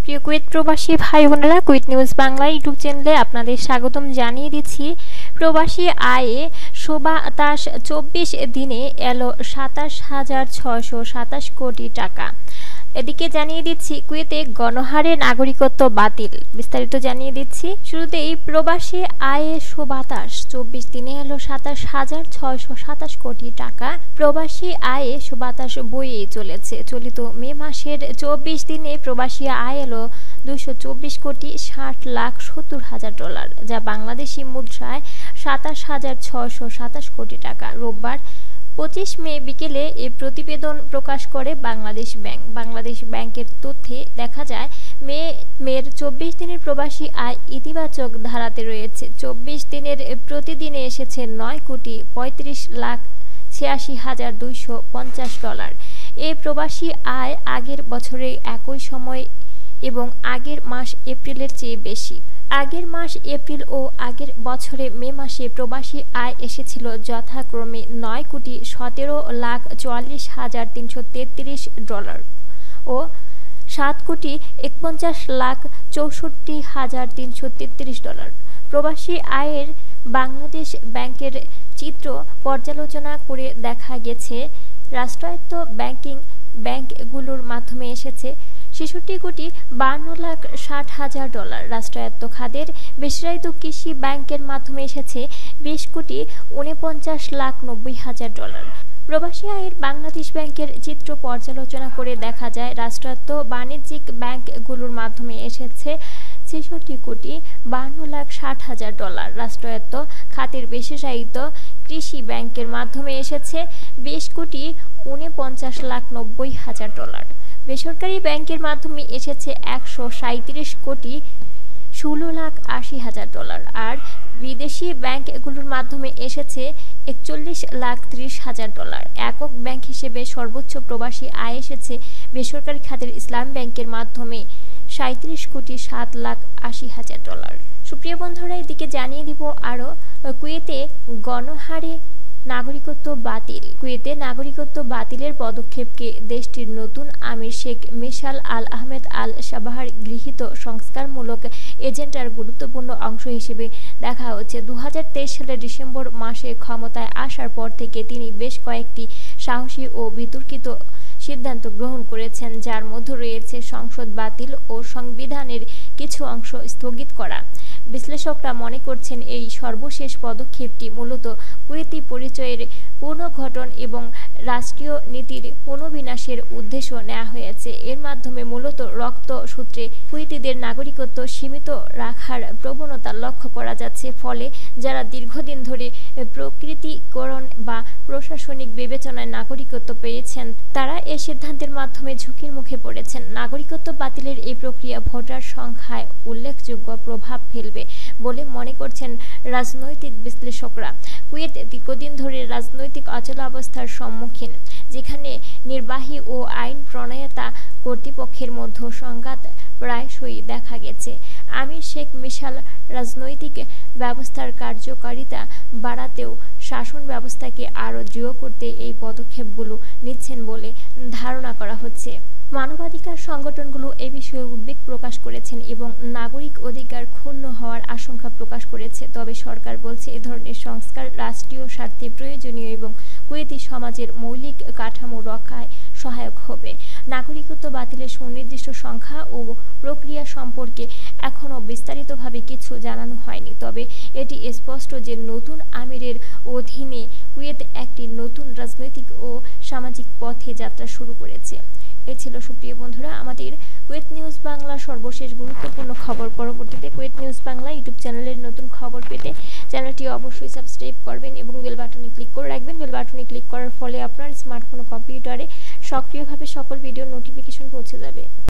প্রিয় কুয়েত প্রবাসী ভাই বোনেরা, কুয়েত নিউজ বাংলা ইউটিউব চ্যানেলে আপনাদের স্বাগতম জানিয়ে দিচ্ছি। প্রবাসী আয়ে শোবাতাস 24 দিনে এলো 27,627 কোটি টাকা। এদিকে জানিয়ে দিচ্ছি কুয়েতে গণহারে নাগরিকত্ব বাতিল, বিস্তারিত জানিয়ে দিচ্ছি। শুরুতেই প্রবাসী আয়ে শোবাতাস 24 দিনে এলো 27,627 কোটি টাকা। প্রবাসী আয়ে শোবাতাস বইয়ে চলেছে। চলিত মে মাসের 24 দিনে প্রবাসী আয় এলো 224,60,70,000 ডলার, যা বাংলাদেশি মুদ্রায় 27,627 কোটি টাকা। রোববার 25 মে বিকেলে এ প্রতিবেদন প্রকাশ করে বাংলাদেশ ব্যাংক। বাংলাদেশ ব্যাংকের তথ্যে দেখা যায় মের 24 দিনের প্রবাসী আয় ইতিবাচক ধারাতে রয়েছে। 24 দিনের প্রতিদিনে এসেছে 9,35,86,250 ডলার। এই প্রবাসী আয় আগের বছরের একই সময় এবং আগের মাস এপ্রিলের চেয়ে বেশি। আগের মাস এপ্রিল ও আগের বছরে মে মাসে প্রবাসী আয় এসেছিল যথাক্রমে 9,17,44,333 ডলার ও 7,41,64,333 ডলার। প্রবাসী আয়ের বাংলাদেশ ব্যাংকের চিত্র পর্যালোচনা করে দেখা গেছে, রাষ্ট্রায়ত্ত ব্যাংকগুলোর মাধ্যমে এসেছে 66,52,60,000 ডলার। রাষ্ট্রায়ত্ত খাতের বেসরকারি কৃষি ব্যাংকের মাধ্যমে এসেছে 20,49,90,000 ডলার। প্রবাসী আয়ের বাংলাদেশ ব্যাংকের চিত্র পর্যালোচনা করে দেখা যায়, রাষ্ট্রায়ত্ত বাণিজ্যিক ব্যাংকগুলোর মাধ্যমে এসেছে 66,52,60,000 ডলার। রাষ্ট্রায়ত্ত খাতের বেসরকারি কৃষি ব্যাংকের মাধ্যমে এসেছে 20,49,90,000 ডলার। বেসরকারি ব্যাংকের মাধ্যমে এসেছে 137,16,80,000 ডলার। আর বিদেশি ব্যাংকগুলোর মাধ্যমে এসেছে 41,30,000 ডলার। একক ব্যাংক হিসেবে সর্বোচ্চ প্রবাসী আয় এসেছে বেসরকারি খাতের ইসলাম ব্যাংকের মাধ্যমে 37,07,80,000 ডলার। সুপ্রিয় বন্ধুরা, এদিকে জানিয়ে দিব আরও কুয়েতে গণহারে নাগরিকত্ব বাতিল। কুয়েতে নাগরিকত্ব বাতিলের পদক্ষেপকে দেশটির নতুন আমির শেখ মিশাল আল আহমেদ আল সাবাহার গৃহীত সংস্কারমূলক এজেন্ডার গুরুত্বপূর্ণ অংশ হিসেবে দেখা হচ্ছে। 2023 সালের ডিসেম্বর মাসে ক্ষমতায় আসার পর থেকে তিনি বেশ কয়েকটি সাহসী ও বিতর্কিত সিদ্ধান্ত গ্রহণ করেছেন, যার মধ্যে রয়েছে সংসদ বাতিল ও সংবিধানের কিছু অংশ স্থগিত করা। বিশ্লেষকরা মনে করছেন, এই সর্বশেষ পদক্ষেপটি মূলত কুয়েতি পরিচয়ের পুনর্গঠন এবং রাষ্ট্রীয় নীতির পুনর্বিন্যাসের উদ্দেশ্য নেওয়া হয়েছে। এর মাধ্যমে মূলত রক্ত সূত্রে কুয়েতিদের নাগরিকত্ব সীমিত রাখার প্রবণতা লক্ষ্য করা যাচ্ছে। ফলে যারা দীর্ঘদিন ধরে প্রকৃতিকরণ বা প্রশাসনিক বিবেচনায় নাগরিকত্ব পেয়েছেন, তারা এই সিদ্ধান্তের মাধ্যমে ঝুঁকির মুখে পড়েছেন। নাগরিকত্ব বাতিলের এই প্রক্রিয়া ভোটার সংখ্যায় উল্লেখযোগ্য প্রভাব ফেলবে বলে মনে করছেন রাজনৈতিক বিশ্লেষকরা। কুয়েত দীর্ঘদিন ধরে রাজনৈতিক অচলাবস্থার সম্মুখীন, যেখানে নির্বাহী ও আইন প্রণেতা কর্তৃপক্ষের মধ্যে সংঘাত প্রায়শই দেখা গেছে। আমির শেখ মিশাল রাজনৈতিক ব্যবস্থার কার্যকারিতা বাড়াতেও শাসন ব্যবস্থাকে আরও দৃঢ় করতে এই পদক্ষেপগুলো নিচ্ছেন বলে ধারণা করা হচ্ছে। মানবাধিকার সংগঠনগুলো এ বিষয়ে উদ্বেগ প্রকাশ করেছেন এবং নাগরিক অধিকার ক্ষুণ্ণ হওয়ার আশঙ্কা প্রকাশ করেছে। তবে সরকার বলছে, এ ধরনের সংস্কার রাষ্ট্রীয় স্বার্থে প্রয়োজনীয় এবং কুয়েতি সমাজের মৌলিক কাঠামো রক্ষায় সহায়ক হবে। নাগরিকত্ব বাতিলের সুনির্দিষ্ট সংখ্যা ও প্রক্রিয়া সম্পর্কে এখনও বিস্তারিতভাবে কিছু জানানো হয়নি। তবে এটি স্পষ্ট যে নতুন আমিরের অধীনে কুয়েত একটি নতুন রাজনৈতিক ও সামাজিক পথে যাত্রা শুরু করেছে। এ ছিল সুপ্রিয় বন্ধুরা আমাদের কুয়েত নিউজ বাংলা সর্বশেষ গুরুত্বপূর্ণ খবর। পরবর্তীতে কুয়েত নিউজ বাংলা ইউটিউব চ্যানেলের নতুন খবর পেতে চ্যানেলটি অবশ্যই সাবস্ক্রাইব করবেন এবং বেল বাটনে ক্লিক করে রাখবেন। বেল বাটনে ক্লিক করার ফলে আপনার স্মার্টফোন ও কম্পিউটারে সক্রিয়ভাবে সকল ভিডিও নোটিফিকেশন পৌঁছে যাবে।